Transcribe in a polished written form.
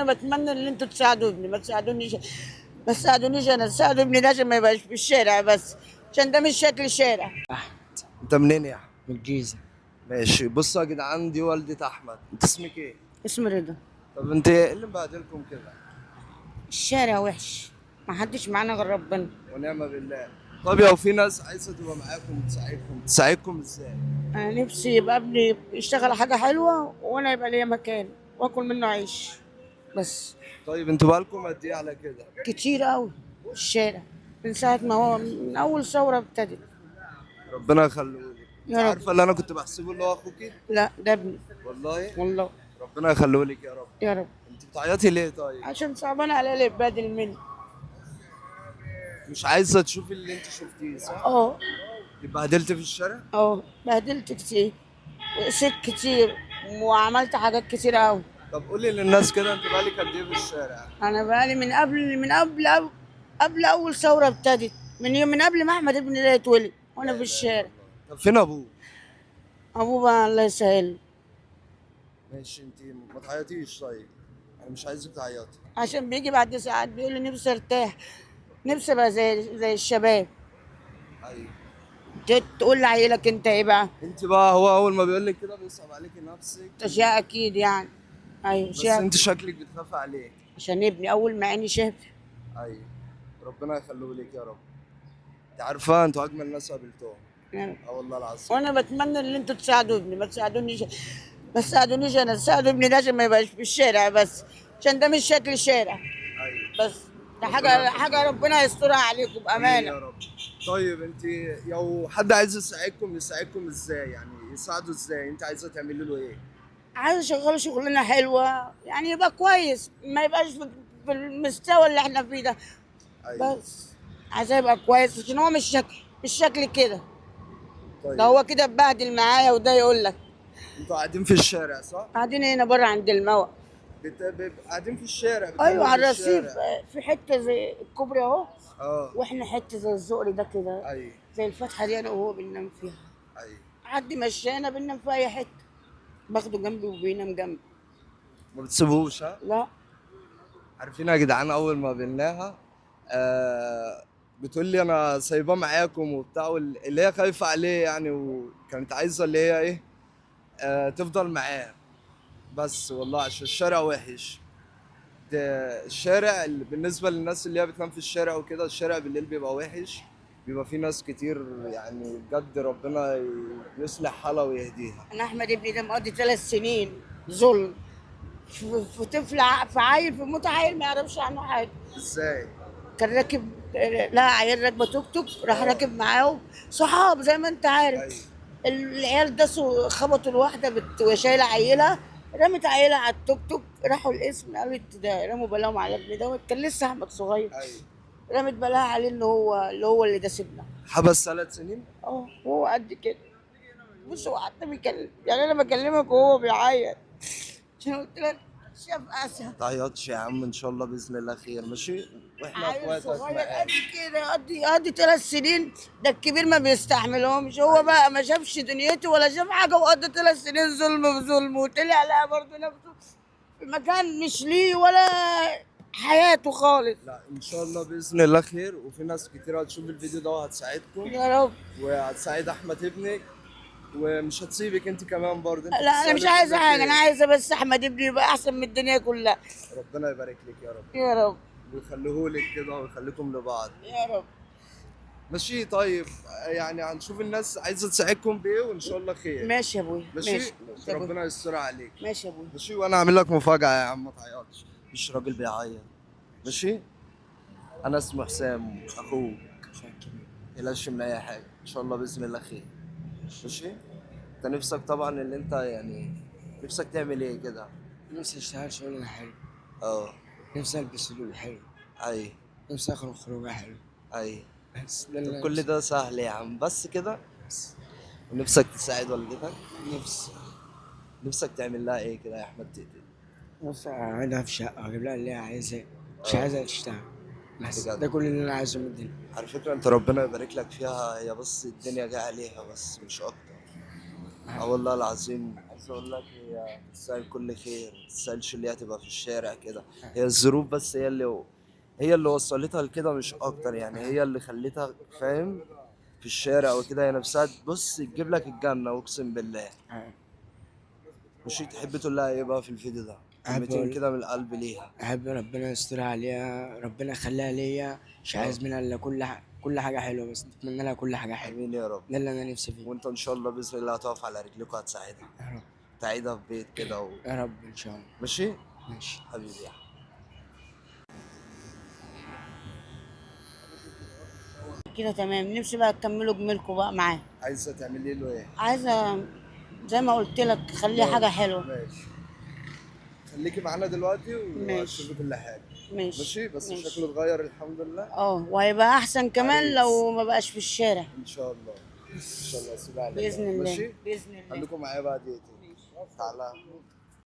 انا بتمنى ان انتوا تساعدوا ابني، ما تساعدونيش انا، تساعدوا ابني ده عشان ما يبقاش في الشارع، بس عشان ده مش شكل شارع. انت منين يا احمد؟ من الجيزة. ماشي، بصوا يا جدعان، دي والدة احمد. انت اسمك ايه؟ اسمه رضا. طب انت ايه اللي مبهدلكم كده؟ الشارع وحش، ما حدش معانا غير ربنا. ونعم بالله. طب لو في ناس عايزه تبقى معاكم تساعدكم ازاي؟ انا نفسي يبقى ابني يشتغل حاجه حلوه وانا يبقى ليا مكان واكل منه عيش بس. طيب انتوا بقالكم قد ايه على كده؟ كتير قوي الشارع من ساعه ما هو من اول ثوره ابتدت. ربنا يخليهولك. انت يا رب. عارفه اللي انا كنت بحسبه اللي هو اخوكي؟ لا ده ابني. والله. والله. ربنا يخليهولك يا رب. يا رب. انت بتعيطي ليه طيب؟ عشان صعبان عليا اللي يتبادل مني. مش عايزه تشوفي اللي انت شفتيه صح؟ اه. اتبهدلت في الشارع؟ اه بهدلت كتير، سك كتير، وعملت حاجات كتير قوي. طب قولي للناس كده، انت بقالك قد ايه في الشارع؟ انا بقالي من قبل اول ثوره ابتدت، من قبل ما احمد ابني ده يتولد وانا في الشارع. طب فين ابوه؟ ابوه بقى الله يسهل. ماشي، انت ما تعيطيش طيب، انا مش عايزك تعيطي. عشان بيجي بعد ساعات بيقول لي نفسي ارتاح، نفسي ابقى زي الشباب. ايوه. تقول لعيلك انت ايه بقى؟ انت بقى هو اول ما بيقول لك كده بيصعب عليكي نفسك. اشياء اكيد يعني. ايوه بس شايف. انت شكلك بتخافي عليه. عشان ابني اول ما عيني شاف. ايوه. ربنا يخليه لك يا رب. انت عارفه انتوا اجمل ناس قابلتوهم. يعني. اه والله العظيم. وانا بتمنى ان انتوا تساعدوا ابني، ما تساعدونيش انا، تساعدوا ابني ده عشان ما يبقاش في الشارع، بس عشان ده مش شكل شارع. ايوه. بس ده حاجه ربنا يسترها عليكم امين بامانه. يا رب. طيب انت لو حد عايز يساعدكم ازاي؟ يعني يساعده ازاي؟ انت عايزه تعملي له ايه؟ عايز اشغله شغلانه حلوه يعني يبقى كويس، ما يبقاش في المستوى اللي احنا فيه ده. ايوه. بس عايزاه يبقى كويس عشان هو مش شكل كده. طيب ده هو كده اتبهدل معايا، وده يقول لك. انتوا قاعدين في الشارع صح؟ قاعدين هنا بره عند الموقف. قاعدين في الشارع، ايوه بتناموا في على الرصيف، الشارع. في حته زي الكوبري اهو. اه. واحنا حته زي الزقر ده كده. ايوه. زي الفتحه دي انا وهو بننام فيها. ايوه. حد مشانا بننام في اي حته. باخده جنبي وبينام جنبي. ما بتسيبوش ها؟ لا. عارفين يا جدعان، اول ما قابلناها بتقول لي انا سايباه معاكم وبتاع، اللي هي خايفه عليه يعني، وكانت عايزه اللي هي ايه، تفضل معاه. بس والله عشان الشارع وحش. ده الشارع بالنسبه للناس اللي هي بتنام في الشارع وكده، الشارع بالليل بيبقى وحش. بيبقى في ناس كتير يعني بجد، ربنا يصلح حالها ويهديها. انا احمد ابني ده مقضي 3 سنين ظلم في طفل، في عيل، في موت عيل ما يعرفش عنه حاجه. ازاي؟ كان راكب، لا عيال راكبه توك توك، راح راكب معاهم صحاب زي ما انت عارف. ايوه. العيال دسوا خبطوا الواحده شايله عيلها، رمت عيلها على التوك توك، راحوا القسم قالت ده رموا بلاهم على ابني دوت، كان لسه احمد صغير. ايوه. رمت بلاها عليه اللي داس ابنها. حبس 3 سنين. اه وهو قد كده. بص هو حتى بيكلم، يعني انا بكلمك وهو بيعيط عشان قلت لك شاف اسد. تعيطش يا عم، ان شاء الله باذن الله خير، ماشي؟ واحنا عيل اخواتك صغير معاك. قد كده، قضي 3 سنين. ده الكبير ما بيستحملهمش، هو بقى ما شافش دنيته ولا شاف حاجه، وقضى 3 سنين ظلم في ظلم، وطلع لها برضه نفسه في مكان مش ليه ولا حياته خالص. لا ان شاء الله باذن الله خير، وفي ناس كتير هتشوف الفيديو ده وهتساعدكم، يا رب. وهتساعد احمد ابنك، ومش هتسيبك انت كمان برضه. انت لا انا مش بتسألي عايزه كل حاجه، انا خير. عايزه بس احمد ابني يبقى احسن من الدنيا كلها. ربنا يبارك لك يا رب، يا رب. ويخليهولك كده ويخليكم لبعض. يا رب. ماشي طيب. يعني هنشوف الناس عايزه تساعدكم بايه، وان شاء الله خير. ماشي يا ابويا. ماشي. ماشي يا ابويا. ربنا يستر عليك. ماشي يا ابويا. ماشي، وانا هعمل لك مفاجاه يا عم، ما تعيطش. مش راجل بيعيط. ماشي. انا اسمي حسام اخوك. متقلقش من اي حاجه، ان شاء الله باذن الله خير. ماشي. انت نفسك طبعا اللي انت يعني نفسك تعمل ايه كده؟ نفسي اشتغل شغلانة حلو. اه. نفسي البس لبس حلو. اي. نفسي اخرج خروجة حلو. اي. بس ده اللي طب أنا كل ده سهل يا عم، بس كده؟ ونفسك تساعد والدتك؟ نفسي نفسك تعمل لها ايه كده يا احمد تقتل؟ نفسي اقعدها في شقة واجيب لها اللي هي عايزاه، مش آه. عايزها تشتغل. بس بجد؟ ده كل اللي انا عايزه من الدنيا. على فكره انت ربنا يبارك لك فيها، هي بس الدنيا جايه عليها بس مش اكتر. اه والله العظيم. عايز اقول لك هي تستاهل كل خير، ما تستاهلش اللي هي تبقى في الشارع كده. هي الظروف بس هي اللي وصلتها لكده مش اكتر، يعني هي اللي خلتها فاهم في الشارع وكده. هي نفسها بص تجيب لك الجنة اقسم بالله. مش تحب تقول لها ايه بقى في الفيديو ده؟ كلمتين أقول كده من القلب ليها. أحب ربنا يسترها عليها، ربنا يخليها ليا، مش عايز منها إلا كل حاجة حلوة، بس نتمنى لها كل حاجة حلوة. امين يا رب. ده اللي أنا نفسي فيه. وانت ان شاء الله باذن الله هتقف على رجلك وهتساعدها، يا رب. تعيدها في بيت كده يا رب إن شاء الله. ماشي. ماشي. حبيبي يا أحمد. كده تمام، نفسي بقى تكملوا جميلكم بقى معاه. عايزه تعملي له ايه؟ عايزه زي ما قلت لك خليها حاجه حلوه. ماشي، خليكي معانا دلوقتي ماشي. وهتشوفي كل حاجه. ماشي ماشي، بس ماشي. شكله اتغير الحمد لله. وهيبقى احسن كمان عريس. لو ما بقاش في الشارع. ان شاء الله ان شاء الله. سيبها عليك. باذن الله ماشي، باذن الله. خليكم معايا بقى دقيقتين. تعالى.